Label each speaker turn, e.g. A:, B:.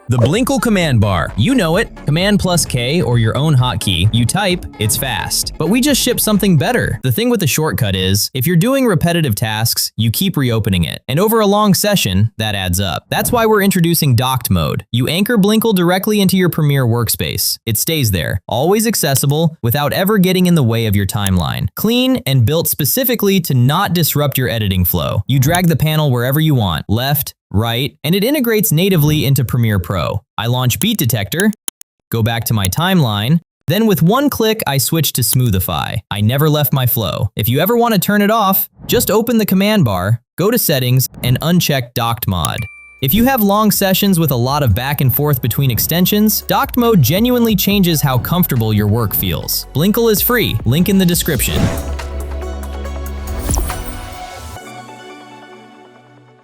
A: The Blinkl command bar. You know it. Cmd+K or your own hotkey. You type, it's fast. But we just shipped something better. The thing with the shortcut is, if you're doing repetitive tasks, you keep reopening it. And over a long session, that adds up. That's why we're introducing docked mode. You anchor Blinkl directly into your Premiere workspace. It stays there, always accessible, without ever getting in the way of your timeline. Clean and built specifically to not disrupt your editing flow. You drag the panel wherever you want, left, right, and it integrates natively into Premiere Pro. I launch Beat Detector, go back to my timeline, then with one click I switch to Smoothify. I never left my flow. If you ever want to turn it off, just open the command bar, go to Settings, and uncheck Docked Mod. If you have long sessions with a lot of back and forth between extensions, docked mode genuinely changes how comfortable your work feels. Blinkl is free, link in the description.